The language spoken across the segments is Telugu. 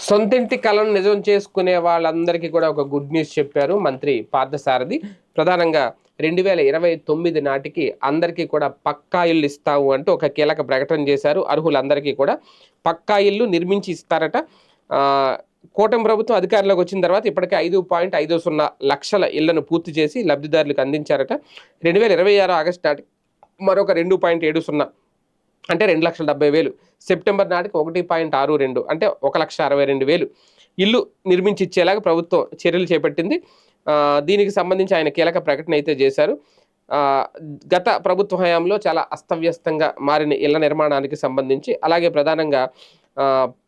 సొంతింటి కలను నిజం చేసుకునే వాళ్ళందరికీ కూడా ఒక గుడ్ న్యూస్ చెప్పారు మంత్రి పార్థసారథి. ప్రధానంగా 2029 నాటికి అందరికీ కూడా పక్కా ఇల్లు ఇస్తాము అంటూ ఒక కీలక ప్రకటన చేశారు. అర్హులందరికీ కూడా పక్కా ఇల్లు నిర్మించి ఇస్తారట. కూటమి ప్రభుత్వం అధికారంలోకి వచ్చిన తర్వాత ఇప్పటికే 5.50 లక్షల ఇళ్లను పూర్తి చేసి లబ్ధిదారులకు అందించారట. 2026 ఆగస్టు నాటికి మరొక 2.70 అంటే 2,70,000 సెప్టెంబర్ నాటికి 1.62 అంటే 1,62,000 ఇల్లు నిర్మించి ఇచ్చేలాగా ప్రభుత్వం చర్యలు చేపట్టింది. దీనికి సంబంధించి ఆయన కీలక ప్రకటన అయితే చేశారు. గత ప్రభుత్వ హయాంలో చాలా అస్తవ్యస్తంగా మారిన ఇళ్ల నిర్మాణానికి సంబంధించి, అలాగే ప్రధానంగా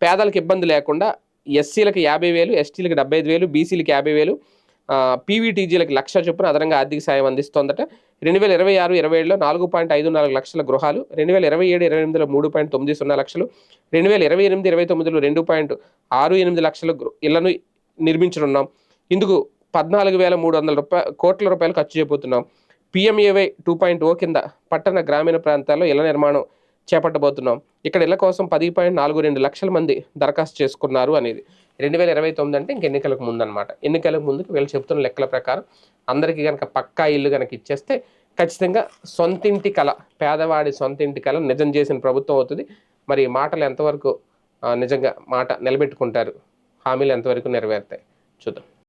పేదలకు ఇబ్బంది లేకుండా ఎస్సీలకు 50,000, ఎస్టీలకు 75,000, బీసీలకు 50,000, పీవీటీజీలకు 1,00,000 చొప్పున అదనంగా ఆర్థిక సాయం అందిస్తోందట. 2026-27లో 4.54 లక్షల గృహాలు, 2027-28లో 3.90 లక్షలు, 2028-29లో 2.68 లక్షల ఇళ్లను నిర్మించనున్నాం. ఇందుకు 14,300 కోట్ల రూపాయలు ఖర్చు చేయబోతున్నాం. PMAY 2.0 కింద పట్టణ గ్రామీణ ప్రాంతాల్లో ఇళ్ల నిర్మాణం చేపట్టబోతున్నాం. ఇక్కడ ఇళ్ల కోసం 10.42 లక్షల మంది దరఖాస్తు చేసుకున్నారు అనేది. 2029 అంటే ఇంక ఎన్నికలకు ముందు అనమాట. ఎన్నికలకు ముందుకు వీళ్ళు చెప్తున్న లెక్కల ప్రకారం అందరికీ కనుక పక్కా ఇల్లు కనుక ఇచ్చేస్తే ఖచ్చితంగా సొంతింటి కల, పేదవాడి సొంతింటి కల నిజం చేసిన ప్రభుత్వం అవుతుంది. మరి మాటలు ఎంతవరకు నిజంగా మాట నిలబెట్టుకుంటారు, హామీలు ఎంతవరకు నెరవేరుతాయి చూద్దాం.